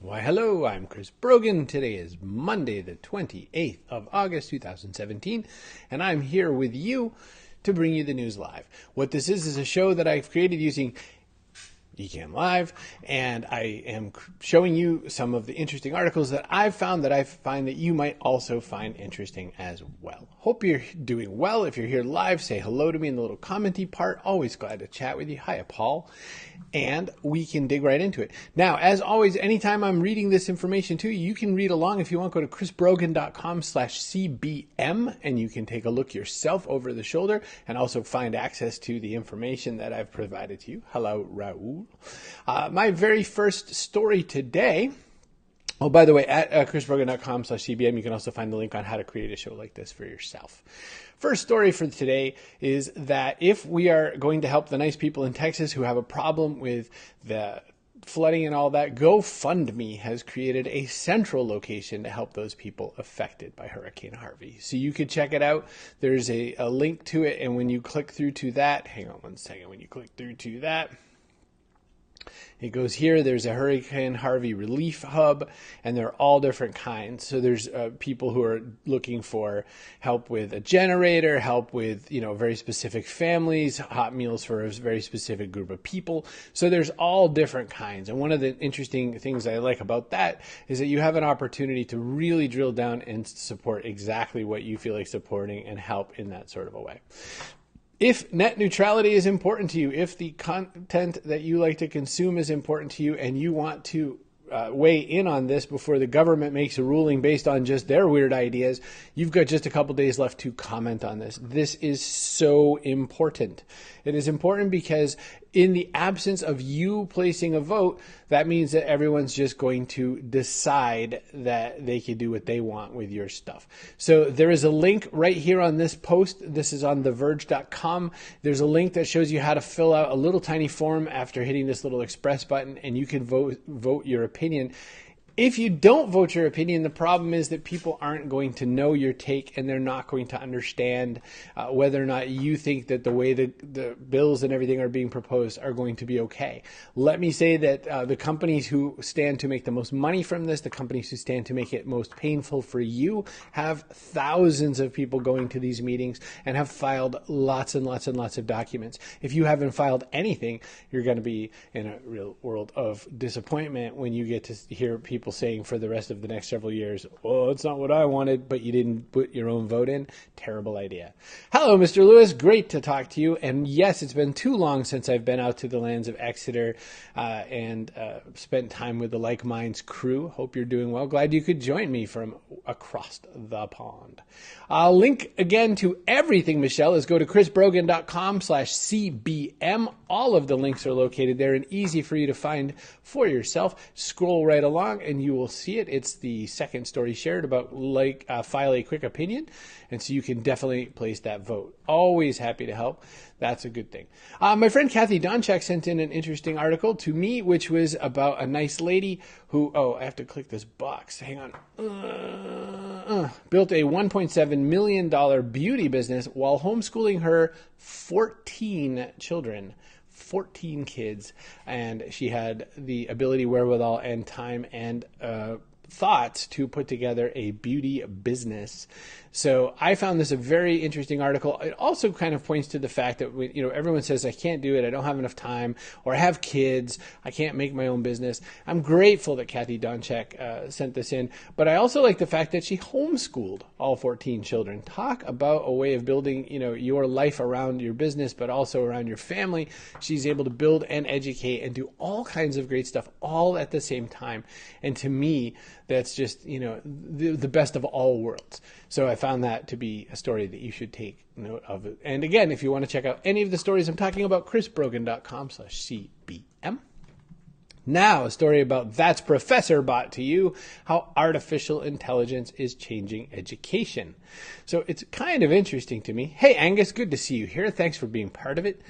Why, hello, I'm Chris Brogan. Today is Monday, the 28th of August, 2017, and I'm here with you to bring you the news live. What this is a show that I've created using Ecamm Live, and I am showing you some of the interesting articles that I've found that I find that you might also find interesting as well. Hope you're doing well. If you're here live, say hello to me in the little commenty part. Always glad to chat with you. Hiya, Paul. And we can dig right into it. Now, as always, anytime I'm reading this information to you, you can read along. If you want, go to chrisbrogan.com/cbm, and you can take a look yourself over the shoulder and also find access to the information that I've provided to you. Hello, Raul. My very first story today. Oh, by the way, at chrisbrogan.com/cbm, you can also find the link on how to create a show like this for yourself. First story for today is that if we are going to help the nice people in Texas who have a problem with the flooding and all that, GoFundMe has created a central location to help those people affected by Hurricane Harvey. So you could check it out. There's a link to it, and when you click through to that, hang on one second, when you click through to that, it goes here. There's a Hurricane Harvey relief hub, and they're all different kinds. So there's people who are looking for help with a generator, help with, very specific families, hot meals for a very specific group of people. So there's all different kinds. And one of the interesting things I like about that is that you have an opportunity to really drill down and support exactly what you feel like supporting and help in that sort of a way. If net neutrality is important to you, if the content that you like to consume is important to you, and you want to weigh in on this before the government makes a ruling based on just their weird ideas, you've got just a couple days left to comment on this. This is so important. It is important because in the absence of you placing a vote, that means that everyone's just going to decide that they can do what they want with your stuff. So there is a link right here on this post. This is on theverge.com. There's a link that shows you how to fill out a little tiny form after hitting this little express button, and you can vote your opinion. If you don't vote your opinion, the problem is that people aren't going to know your take, and they're not going to understand whether or not you think that the way the bills and everything are being proposed are going to be okay. Let me say that the companies who stand to make the most money from this, the companies who stand to make it most painful for you, have thousands of people going to these meetings and have filed lots and lots and lots of documents. If you haven't filed anything, you're going to be in a real world of disappointment when you get to hear people saying for the rest of the next several years, oh, it's not what I wanted, but you didn't put your own vote in. Terrible idea. Hello, Mr. Lewis. Great to talk to you. And yes, it's been too long since I've been out to the lands of Exeter and spent time with the Like Minds crew. Hope you're doing well. Glad you could join me from across the pond. I'll link again to everything, Michelle, is go to chrisbrogan.com/cbm. All of the links are located there and easy for you to find for yourself. Scroll right along and you will see it. It's the second story shared about file a quick opinion. And so you can definitely place that vote. Always happy to help. That's a good thing. My friend Kathy Donchak sent in an interesting article to me, which was about a nice lady who, I have to click this box. Hang on. Built a $1.7 million beauty business while homeschooling her 14 children. 14 kids, and she had the ability, wherewithal, and time and thoughts to put together a beauty business. So I found this a very interesting article. It also kind of points to the fact that everyone says, I can't do it, I don't have enough time, or I have kids, I can't make my own business. I'm grateful that Kathy Donchak sent this in, but I also like the fact that she homeschooled all 14 children. Talk about a way of building your life around your business, but also around your family. She's able to build and educate and do all kinds of great stuff all at the same time. And to me, that's just, the best of all worlds. So I found that to be a story that you should take note of. And again, if you want to check out any of the stories I'm talking about, chrisbrogan.com/cbm. Now, a story about That's Professor brought to you, how artificial intelligence is changing education. So it's kind of interesting to me. Hey, Angus, good to see you here. Thanks for being part of it.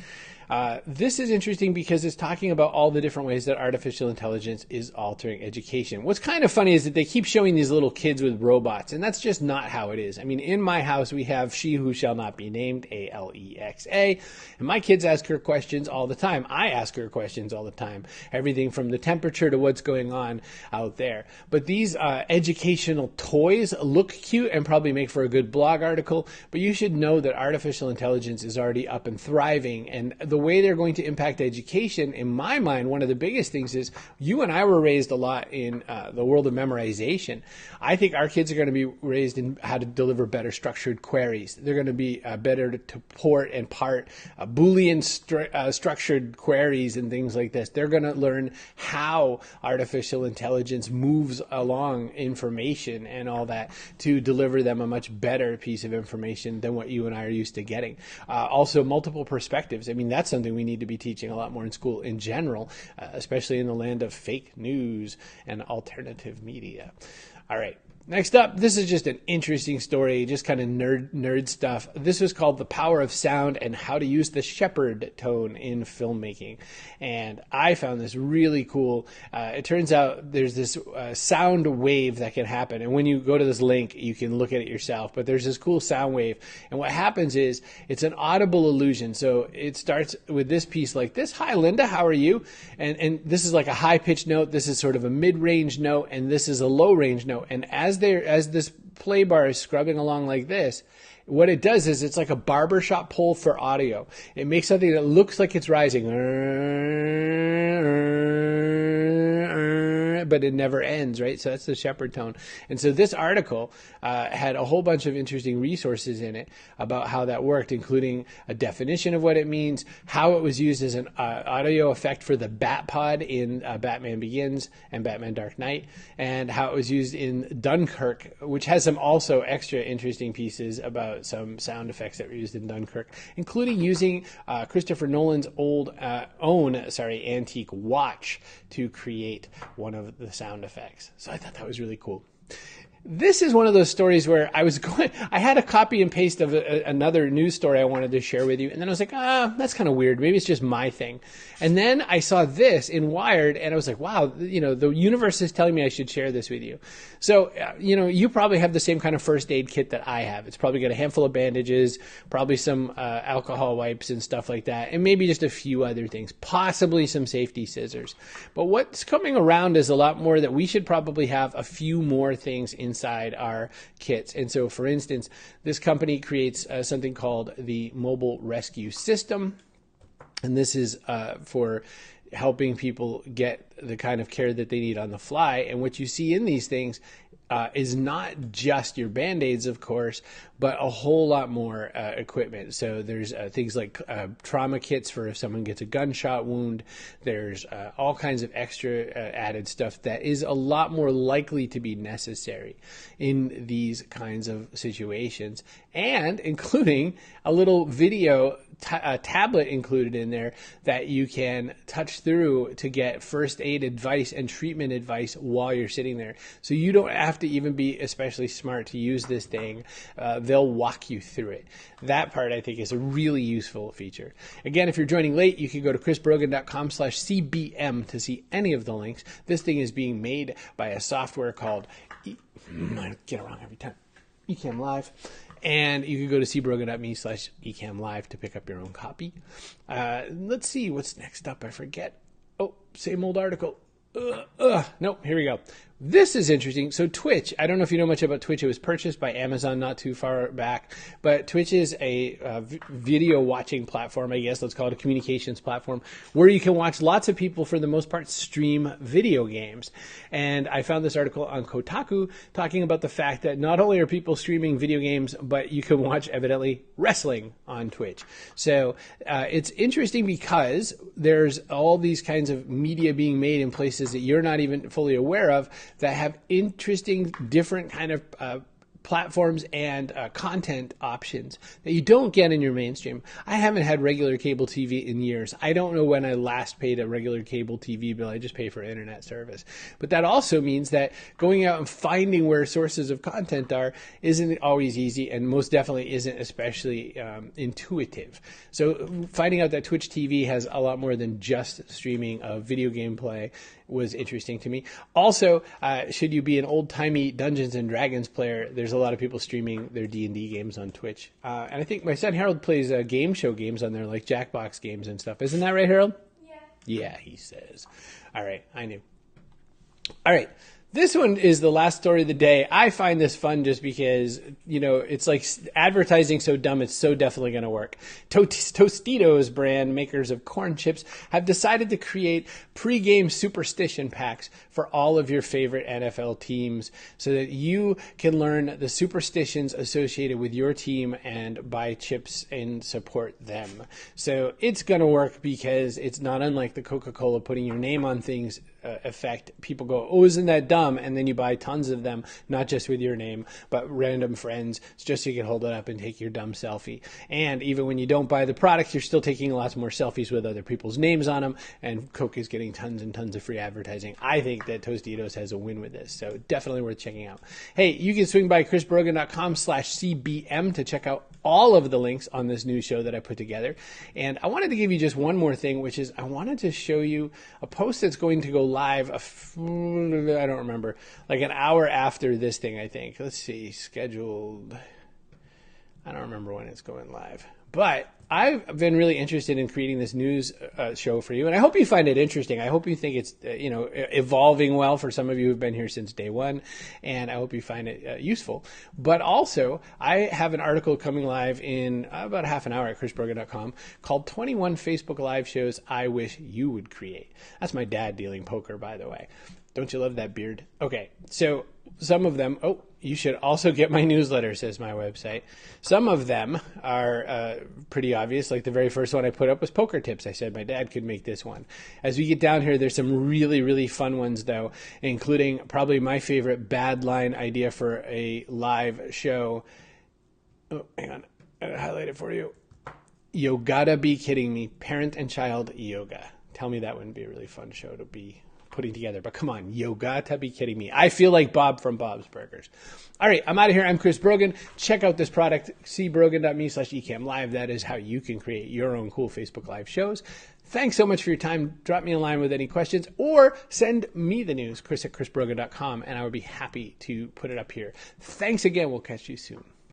This is interesting because it's talking about all the different ways that artificial intelligence is altering education. What's kind of funny is that they keep showing these little kids with robots, and that's just not how it is. I mean, in my house, we have She Who Shall Not Be Named, Alexa, and my kids ask her questions all the time. I ask her questions all the time. Everything from the temperature to what's going on out there. But these educational toys look cute and probably make for a good blog article, but you should know that artificial intelligence is already up and thriving, and the way they're going to impact education, in my mind, one of the biggest things is you and I were raised a lot in the world of memorization. I think our kids are going to be raised in how to deliver better structured queries. They're going to be better to port and part Boolean structured queries and things like this. They're going to learn how artificial intelligence moves along information and all that to deliver them a much better piece of information than what you and I are used to getting. Also, multiple perspectives. I mean, that's something we need to be teaching a lot more in school in general, especially in the land of fake news and alternative media. All right. Next up, this is just an interesting story, just kind of nerd stuff. This was called The Power of Sound and How to Use the Shepard Tone in Filmmaking. And I found this really cool. It turns out there's this sound wave that can happen. And when you go to this link, you can look at it yourself. But there's this cool sound wave. And what happens is it's an audible illusion. So it starts with this piece like this. Hi, Linda. How are you? And this is like a high-pitched note. This is sort of a mid-range note. And this is a low-range note. And as this play bar is scrubbing along like this, what it does is it's like a barbershop pole for audio. It makes something that looks like it's rising, but it never ends, right? So that's the Shepard tone. And so this article had a whole bunch of interesting resources in it about how that worked, including a definition of what it means, how it was used as an audio effect for the Bat Pod in Batman Begins and Batman Dark Knight, and how it was used in Dunkirk, which has some also extra interesting pieces about some sound effects that were used in Dunkirk, including using Christopher Nolan's own antique watch to create one of the sound effects. So I thought that was really cool. This is one of those stories where I had a copy and paste of another news story I wanted to share with you. And then I was like, that's kind of weird. Maybe it's just my thing. And then I saw this in Wired and I was like, wow, the universe is telling me I should share this with you. So, you probably have the same kind of first aid kit that I have. It's probably got a handful of bandages, probably some alcohol wipes and stuff like that. And maybe just a few other things, possibly some safety scissors. But what's coming around is a lot more that we should probably have a few more things inside our kits. And so, for instance, this company creates something called the Mobile Rescue System. And this is for helping people get the kind of care that they need on the fly. And what you see in these things is not just your Band-Aids, of course, but a whole lot more equipment. So there's things like trauma kits for if someone gets a gunshot wound. There's all kinds of extra added stuff that is a lot more likely to be necessary in these kinds of situations, and including a little video tablet included in there that you can touch through to get first aid advice and treatment advice while you're sitting there. So you don't have to even be especially smart to use this thing. They'll walk you through it. That part, I think, is a really useful feature. Again, if you're joining late, you can go to chrisbrogan.com/CBM to see any of the links. This thing is being made by a software called, I get it wrong every time, Ecamm Live. And you can go to cbrogan.me/ecamlive to pick up your own copy. Let's see what's next up. I forget. Oh, same old article. Nope, here we go. This is interesting. So Twitch, I don't know if you know much about Twitch. It was purchased by Amazon not too far back, but Twitch is a video watching platform, I guess. Let's call it a communications platform, where you can watch lots of people, for the most part, stream video games. And I found this article on Kotaku talking about the fact that not only are people streaming video games, but you can watch, evidently, wrestling on Twitch. So it's interesting because there's all these kinds of media being made in places that you're not even fully aware of, that have interesting, different kind of platforms and content options that you don't get in your mainstream. I haven't had regular cable TV in years. I don't know when I last paid a regular cable TV bill. I just pay for internet service. But that also means that going out and finding where sources of content are isn't always easy, and most definitely isn't especially intuitive. So finding out that Twitch TV has a lot more than just streaming of video gameplay was interesting to me. Also, should you be an old-timey Dungeons and Dragons player, there's a lot of people streaming their D&D games on Twitch. And I think my son Harold plays game show games on there, like Jackbox games and stuff. Isn't that right, Harold? Yeah. Yeah, he says. All right, I knew. All right. This one is the last story of the day. I find this fun just because, it's like advertising so dumb, it's so definitely going to work. Tostitos brand makers of corn chips have decided to create pre-game superstition packs for all of your favorite NFL teams so that you can learn the superstitions associated with your team and buy chips and support them. So it's going to work because it's not unlike the Coca-Cola putting your name on things effect. People go, oh, isn't that dumb? And then you buy tons of them, not just with your name, but random friends, just so you can hold it up and take your dumb selfie. And even when you don't buy the product, you're still taking lots more selfies with other people's names on them, and Coke is getting tons and tons of free advertising. I think that Tostitos has a win with this, so definitely worth checking out. Hey, you can swing by chrisbrogan.com/CBM to check out all of the links on this new show that I put together. And I wanted to give you just one more thing, which is I wanted to show you a post that's going to go live, I don't remember, like an hour after this thing, I think. Let's see, scheduled. I don't remember when it's going live. But I've been really interested in creating this news show for you, and I hope you find it interesting. I hope you think it's evolving well for some of you who've been here since day one, and I hope you find it useful. But also, I have an article coming live in about half an hour at chrisbrogan.com called 21 Facebook Live Shows I Wish You Would Create. That's my dad dealing poker, by the way. Don't you love that beard? Okay, so some of them, you should also get my newsletter, says my website. Some of them are pretty obvious. Like the very first one I put up was poker tips. I said my dad could make this one. As we get down here, there's some really, really fun ones, though, including probably my favorite bad line idea for a live show. Oh, hang on. I'll highlight it for you. You gotta be kidding me. Parent and child yoga. Tell me that wouldn't be a really fun show to be putting together. But come on, you gotta be kidding me. I feel like Bob from Bob's Burgers. All right, I'm out of here. I'm Chris Brogan. Check out this product, cbrogan.me/ecamlive. That is how you can create your own cool Facebook Live shows. Thanks so much for your time. Drop me a line with any questions or send me the news, chris@chrisbrogan.com, and I would be happy to put it up here. Thanks again. We'll catch you soon.